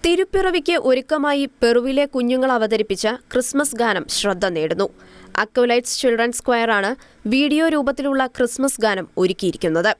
തിരുപ്പിറവിക്ക് ഒരുക്കമായി പെറുവിലെ കുഞ്ഞുങ്ങൾ അവതരിപ്പിച്ച ക്രിസ്മസ് ഗാനം ശ്രദ്ധ നേടുന്നു. അക്വലൈറ്റ്സ് ചിൽഡ്രൻസ് സ്ക്വയറാണ് വീഡിയോ രൂപത്തിലുള്ള ക്രിസ്മസ് ഗാനം ഒരുക്കിയിരിക്കുന്നത്.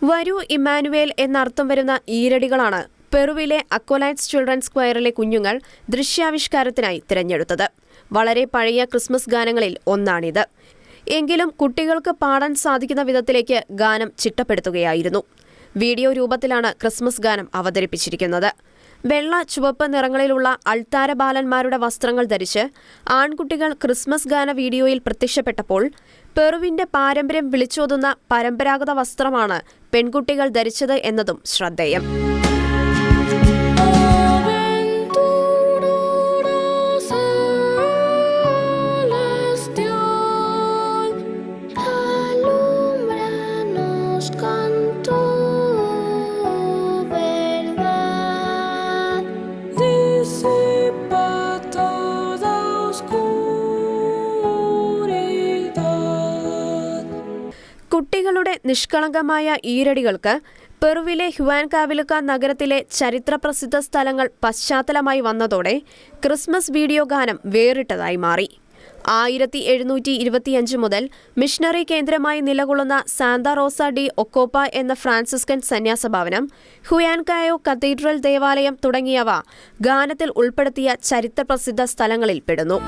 വരൂ ഇമ്മാനുവേൽ എന്നർത്ഥം വരുന്ന ഈരടികളാണ് പെറുവിലെ അക്വലൈറ്റ്സ് ചിൽഡ്രൻസ് സ്ക്വയറിലെ കുഞ്ഞുങ്ങൾ ദൃശ്യാവിഷ്കാരത്തിനായി തിരഞ്ഞെടുത്തത്. വളരെ പഴയ ക്രിസ്മസ് ഗാനങ്ങളിൽ ഒന്നാണിത്. എങ്കിലും കുട്ടികൾക്ക് പാടാൻ സാധിക്കുന്ന വിധത്തിലേക്ക് ഗാനം ചിട്ടപ്പെടുത്തുകയായിരുന്നു. വീഡിയോ രൂപത്തിലാണ് ക്രിസ്മസ് ഗാനം അവതരിപ്പിച്ചിരിക്കുന്നത്. വെള്ള, ചുവപ്പ് നിറങ്ങളിലുള്ള അൾത്താര ബാലന്മാരുടെ വസ്ത്രങ്ങൾ ധരിച്ച് ആൺകുട്ടികൾ ക്രിസ്മസ് ഗാന വീഡിയോയിൽ പ്രത്യക്ഷപ്പെട്ടപ്പോൾ പെറുവിന്റെ പാരമ്പര്യം വിളിച്ചോതുന്ന പരമ്പരാഗത വസ്ത്രമാണ് പെൺകുട്ടികൾ ധരിച്ചത് എന്നതും ശ്രദ്ധേയം. കുട്ടികളുടെ നിഷ്കളങ്കമായ ഈരടികൾക്ക് പെറുവിലെ ഹ്യുവാൻകാവിലുക നഗരത്തിലെ ചരിത്രപ്രസിദ്ധ സ്ഥലങ്ങൾ പശ്ചാത്തലമായി വന്നതോടെ ക്രിസ്മസ് വീഡിയോ ഗാനം വേറിട്ടതായി മാറി. 1725 മുതൽ മിഷണറി കേന്ദ്രമായി നിലകൊള്ളുന്ന സാന്താ റോസ ഡി ഒക്കോപ്പ എന്ന ഫ്രാൻസിസ്കൻ സന്യാസ ഭവനം, ഹ്യുയാൻകായോ കത്തീഡ്രൽ ദേവാലയം തുടങ്ങിയവ ഗാനത്തിൽ ഉൾപ്പെടുത്തിയ ചരിത്രപ്രസിദ്ധ സ്ഥലങ്ങളിൽ പെടുന്നു.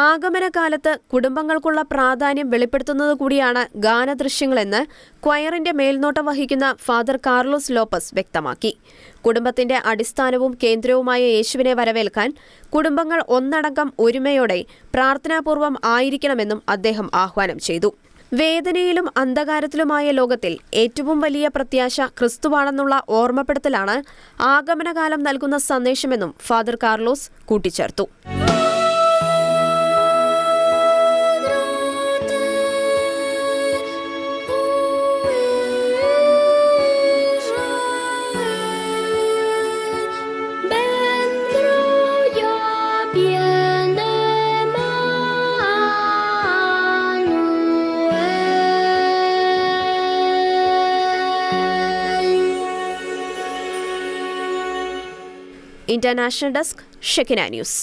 ആഗമനകാലത്ത് കുടുംബങ്ങൾക്കുള്ള പ്രാധാന്യം വെളിപ്പെടുത്തുന്നത് കൂടിയാണ് ഗാനദൃശ്യങ്ങളെന്ന് ക്വയറിന്റെ മേൽനോട്ടം വഹിക്കുന്ന ഫാദർ കാർലോസ് ലോപ്പസ് വ്യക്തമാക്കി. കുടുംബത്തിന്റെ അടിസ്ഥാനവും കേന്ദ്രവുമായ യേശുവിനെ വരവേൽക്കാൻ കുടുംബങ്ങൾ ഒന്നടങ്കം ഒരുമയോടെ പ്രാർത്ഥനാപൂർവം ആയിരിക്കണമെന്നും അദ്ദേഹം ആഹ്വാനം ചെയ്തു. വേദനയിലും അന്ധകാരത്തിലുമായ ലോകത്തിൽ ഏറ്റവും വലിയ പ്രത്യാശ ക്രിസ്തുവാണെന്നുള്ള ഓർമ്മപ്പെടുത്തലാണ് ആഗമനകാലം നൽകുന്ന സന്ദേശമെന്നും ഫാദർ കാർലോസ് കൂട്ടിച്ചേർത്തു. International desk, Shekinah news.